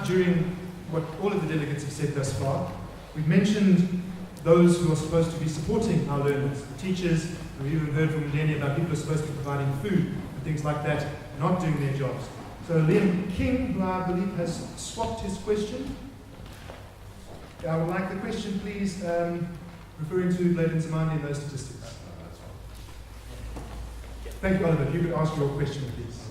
during what all of the delegates have said thus far. We've mentioned those who are supposed to be supporting our learners, the teachers. We've even heard from Lenny about people who are supposed to be providing food and things like that, not doing their jobs. So Liam King, who I believe has swapped his question. I would like the question, please, referring to Blade and Zamani and those statistics. Thank you, Oliver. If you could ask your question, please.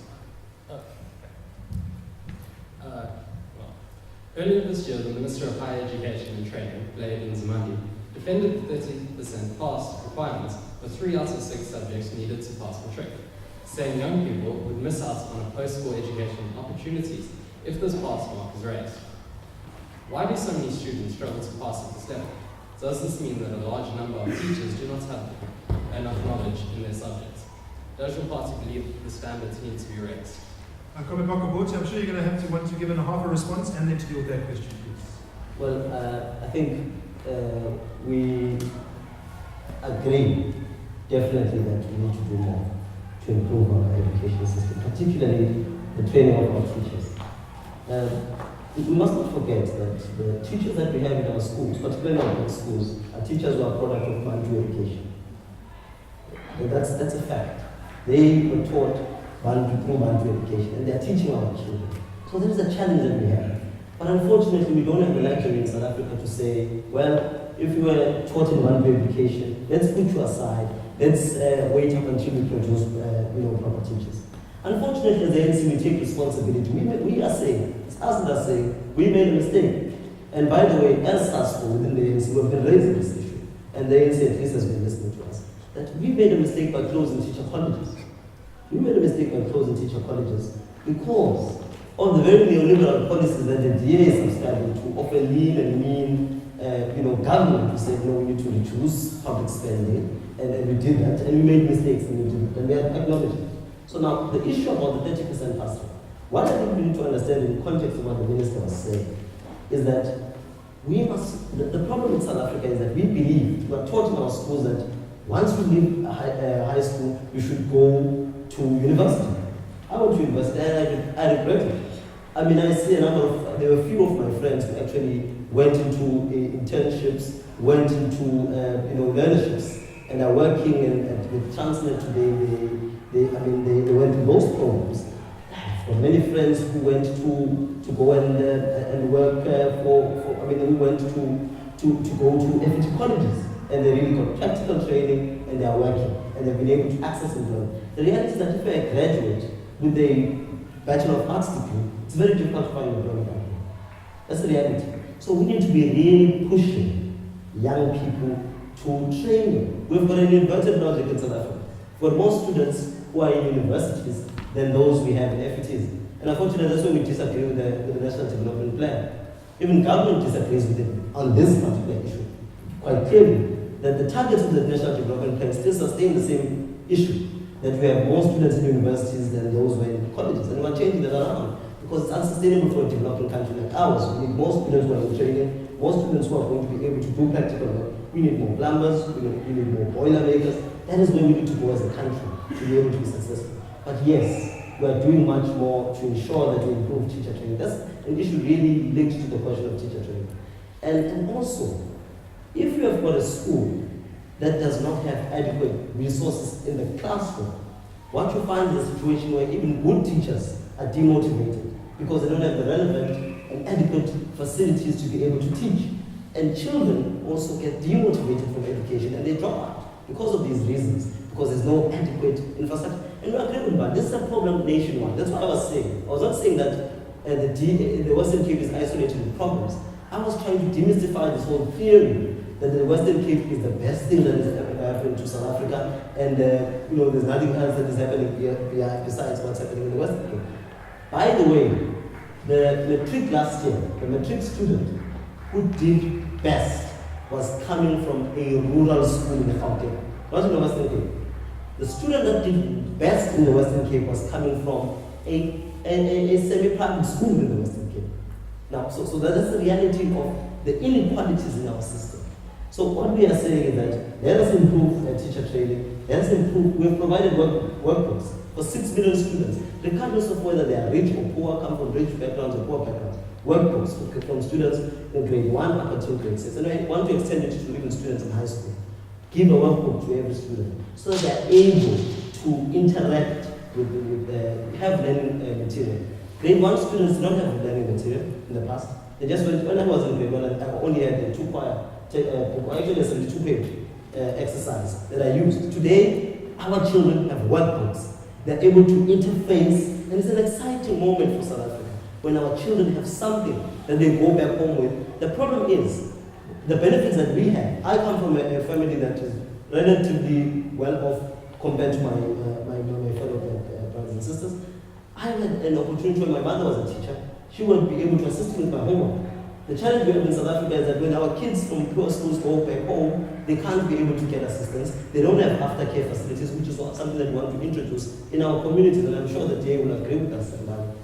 Earlier this year, the Minister of Higher Education and Training, Blade and Zamani, defended the 30% pass requirement for 3 out of 6 subjects needed to pass the trick, saying young people would miss out on post-school education opportunities if this pass mark is raised. Why do so many students struggle to pass at this level? Does this mean that a large number of teachers do not have enough knowledge in their subjects? Does your party believe the standards need to be raised? I'm sure you're going to want to give a half a response and then to deal with that question, please. Well, I think we agree definitely that we need to do more to improve our education system, particularly the training of our teachers. We must not forget that the teachers that we have in our schools, particularly in our schools, are teachers who are product of Bantu education. And that's a fact. They were taught through Bantu education, and they are teaching our children. So there is a challenge that we have. But unfortunately, we don't have the luxury in South Africa to say, well, if you were taught in Bantu education, let's put you aside, let's wait up until we produce proper teachers. Unfortunately, as the ANC, we take responsibility. We are saying, it's us that are saying, we made a mistake. And by the way, as SASCO within the ANC, we have been raising this issue. And the ANC at least has been listening to us. That we made a mistake by closing teacher colleges. We made a mistake by closing teacher colleges because of the very neoliberal policies that the DA is subscribing to, of a lean and mean government who said, no, we need to reduce public spending. And we did that. And we made mistakes and we did it. And we have acknowledged it. So now, the issue about the 30% pass rate, what I think we need to understand in the context of what the minister was saying is that the problem in South Africa is that we believe, we are taught in our schools that once you leave high school, you should go to university. I went to university and I regret it. I mean, I see there were a few of my friends who actually went into internships, went into learnerships, and are working with Transnet today. They went to those programs. For many friends who went to go and work who went to go to FET colleges, and they really got practical training, and they are working, and they've been able to access employment. The reality is that if you're a graduate with a Bachelor of Arts degree, it's very difficult to find employment. That's the reality. So we need to be really pushing young people to training. We've got an inverted logic in South Africa. We've got more students who are in universities than those we have in FETs. And unfortunately, that's why we disagree with the National Development Plan. Even government disagrees with it on this particular issue. Quite clearly, that the targets of the National Development Plan still sustain the same issue, that we have more students in universities than those who are in colleges. And we're changing that around because it's unsustainable for a developing country like ours. We need more students who are in training, more students who are going to be able to do practical work. We need more plumbers, we need more boiler makers. That is where we need to go as a country to be able to be successful. But yes, we are doing much more to ensure that we improve teacher training. That's an issue really linked to the question of teacher training. And also, if you have got a school that does not have adequate resources in the classroom, what you find is a situation where even good teachers are demotivated because they don't have the relevant and adequate facilities to be able to teach. And children also get demotivated from education and they drop out because of these reasons, because there's no adequate infrastructure. And we agree with that. This is a problem nationwide. That's what I was saying. I was not saying that the Western Cape is isolated with problems. I was trying to demystify this whole theory that the Western Cape is the best thing that is ever happened to South Africa, and there's nothing else that is happening besides what's happening in the Western Cape. By the way, the matric last year, the matric student who did best was coming from a rural school in the Gauteng, not in the Western Cape. The student that did best in the Western Cape was coming from a semi-private school in the Western Cape. Now, so that is the reality of the inequalities in our system. So what we are saying is that let us improve teacher training, let us improve, we have provided workbooks for 6 million students, regardless of whether they are rich or poor, come from rich backgrounds or poor backgrounds. workbooks from students in grade 1 up until grade 6. And I want to extend it to even students in high school. Give a workbook to every student so that they're able to interact have learning material. Grade 1 students do not have learning material in the past. They just went, when I was in grade 1, I only had the 2 choir, actually a 72-page exercise that I used. Today, our children have workbooks. They're able to interface, and it's an exciting moment for South Africa when our children have something that they go back home with. The problem is, the benefits that we have. I come from a family that is relatively well off compared to my fellow brothers and sisters. I had an opportunity when my mother was a teacher. She would be able to assist me with my homework. The challenge we have in South Africa is that when our kids from poor schools go back home, they can't be able to get assistance. They don't have aftercare facilities, which is something that we want to introduce in our communities, and I'm sure that Jay will agree with us.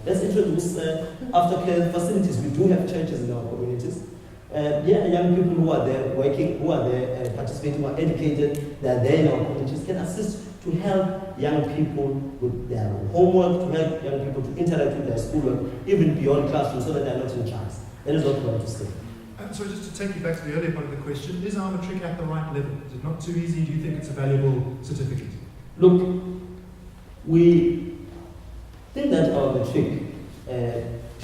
Let's introduce aftercare facilities. We do have churches in our communities. Young people who are there working, who are there participating, who are educated, they are there in our communities, can assist to help young people with their homework, to help young people to interact with their schoolwork, even beyond classrooms, so that they are not in charge. That is what we want to say. So just to take you back to the earlier part of the question, is our matric at the right level? Is it not too easy? Do you think it's a valuable certificate? Look, we think that our matric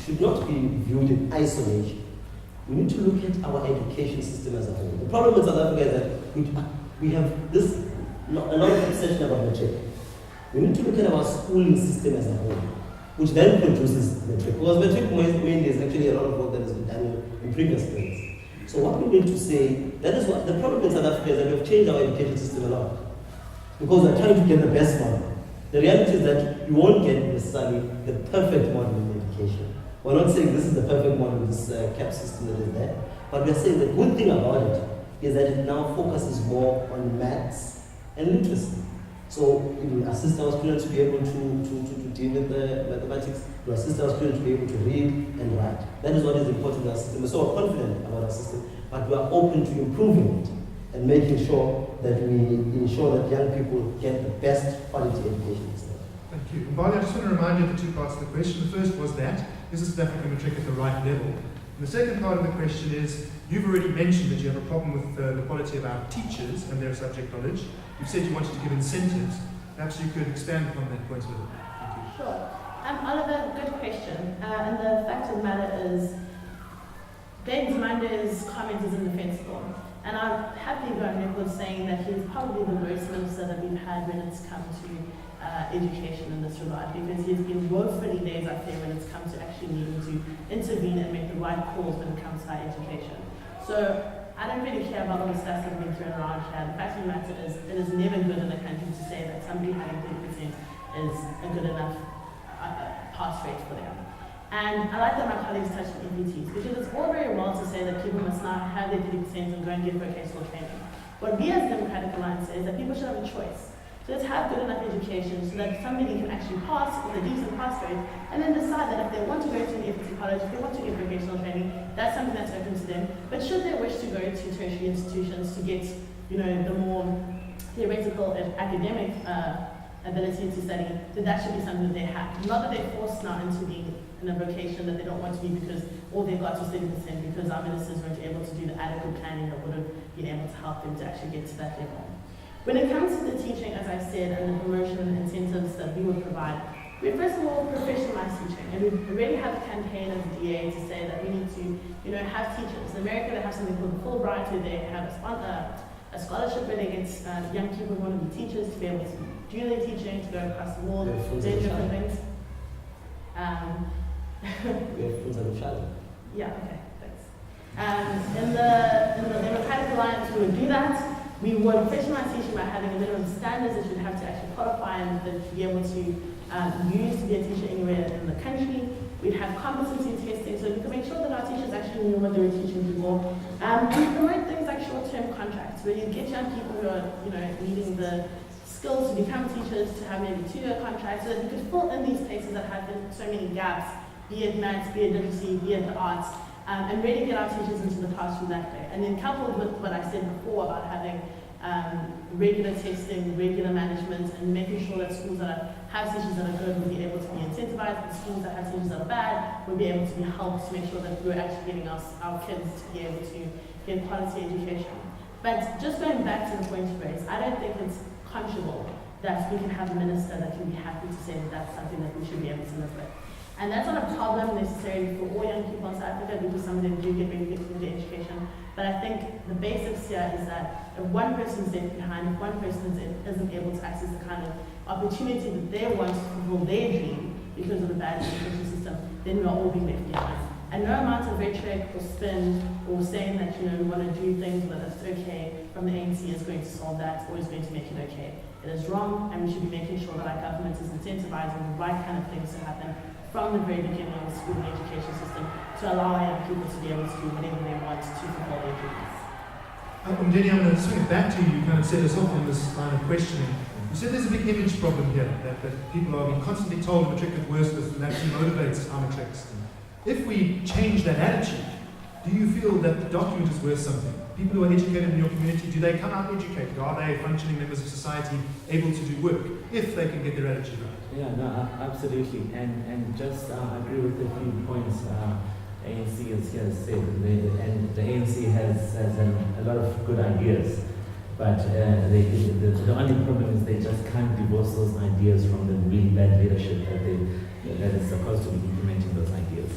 should not be viewed in isolation. We need to look at our education system as a whole. The problem with South Africa is that we have this a lot of obsession about matric. We need to look at our schooling system as a whole, which then produces matric. Because matric mainly is actually a lot of work that has been done in previous grades. So what we need to say, that is what the problem in South Africa is that we have changed our education system a lot. Because we're trying to get the best model. The reality is that you won't get necessarily the perfect model in education. We're not saying this is the perfect model, this CAP system that is there, but we're saying the good thing about it is that it now focuses more on maths and literacy. So it will assist our students to be able to deal with the mathematics, to assist our students to be able to read and write. That is what is important in our system. We're so confident about our system, but we are open to improving it and making sure that we ensure that young people get the best quality education. Thank you. And Bali, I just want to remind you of the two parts of the question. The first was that, is the South African matric at the right level? And the second part of the question is, you've already mentioned that you have a problem with the quality of our teachers and their subject knowledge. You said you wanted to give incentives. Perhaps you could expand upon that point a little. Thank you. Sure. Oliver, good question. And the fact of the matter is, Ben Zimande's comment is indefensible. And I'm happy to go on record saying that he's probably the worst minister that we've had when it's come to education in this regard, because he's been woefully laissez-faire when it's come to actually needing to intervene and make the right calls when it comes to our education. So I don't really care about all the stats that have been thrown around here. The fact of the matter is, it is never good in a country to say that somebody having 30% is a good enough pass rate for them. And I like that my colleagues touched on EPTs, because it's all very well to say that people must now have their 30% and go and get vocational training. What we as Democratic Alliance say is that people should have a choice. So let's have good enough education so that somebody can actually pass with a decent pass rate, and then decide that if they want to go to an FT college, if they want to get vocational training, that's something that's open to them. But should they wish to go to tertiary institutions to get, the more theoretical and academic ability to study, then that should be something that they have. Not that they're forced now into being in a vocation that they don't want to be because all they've got is 30%, because our ministers weren't able to do the adequate planning that would have been able to help them to actually get to that level. When it comes to the teaching, as I said, and the promotion and incentives that we would provide, we first of all professionalize teaching, and we already have a campaign as a DA to say that we need to, have teachers. In America, they have something called Fulbright, where they have a scholarship where they get young people who want to be teachers to be able to do their teaching, to go across the world, do different things. We have friends on the channel. Yeah, okay, thanks. In the Democratic Alliance, we would do that. We would professionalize teaching by having a minimum standards that you'd have to actually qualify and that you'd be able to use to be a teacher anywhere in the country. We'd have competency testing so you can make sure that our teachers actually knew what they were teaching people. And we promote things like short-term contracts where you get young people who are, needing the skills to become teachers to have maybe 2-year contracts so that you could fill in these places that have been so many gaps, be it maths, be it literacy, be it the arts. And really get our teachers into the classroom that way. And then coupled with what I said before about having regular testing, regular management, and making sure that schools that have teachers that are good will be able to be incentivized incentivize the schools that have teachers that are bad, would be able to be helped to make sure that we're actually getting our kids to be able to get quality education. But just going back to the point raised, I don't think it's conscionable that we can have a minister that can be happy to say that that's something that we should be able to live with. And that's not a problem necessarily for all young people in South Africa, because some of them do get really good into education. But I think the basics here is that if one person is left behind, if one person isn't able to access the kind of opportunity that they want to fulfill their dream because of the bad education system, then we're all being left behind. And no amount of rhetoric or spin or saying that, we want to do things that it's okay from the ANC is going to solve that or is going to make it okay. It is wrong, and we should be making sure that our government is incentivizing the right kind of things to happen from the very beginning of the school and education system to allow our young people to be able to do whatever they want to fulfill their dreams. Jenny, I'm going to swing it back to you. You kind of set us off on this line of questioning. You said there's a big image problem here, that people are being constantly told a matric is worthless, and that demotivates our matrics. If we change that attitude, do you feel that the document is worth something? People who are educated in your community, do they come out educated? Are they functioning members of society able to do work if they can get their attitude right? Yeah, no, absolutely. And just agree with a few points ANC has said. And the ANC has a lot of good ideas. But the only problem is they just can't divorce those ideas from the really bad leadership that is supposed to be implementing those ideas.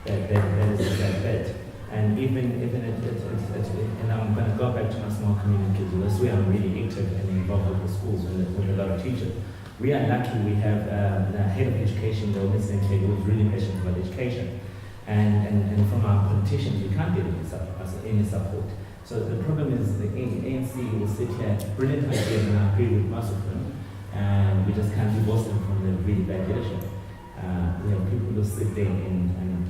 That is that bad. And even and I'm going to go back to my small community, because that's where I'm really active and involved with the schools with a lot of teachers. We are lucky we have the head of education, the Winston Keg, who is really passionate about education. And from our politicians, we can't get any support. So the problem is the ANC will sit here, brilliant ideas, and I agree with most of them, and we just can't divorce them from the really bad leadership. We have people who sit there and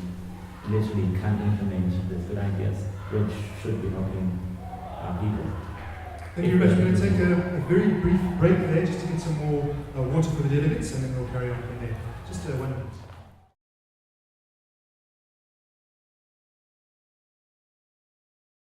literally can't implement the good ideas, which should be helping our people. Thank you very much. We're going to take a very brief break there just to get some more water for the delegates, and then we'll carry on from there. Just 1 minute.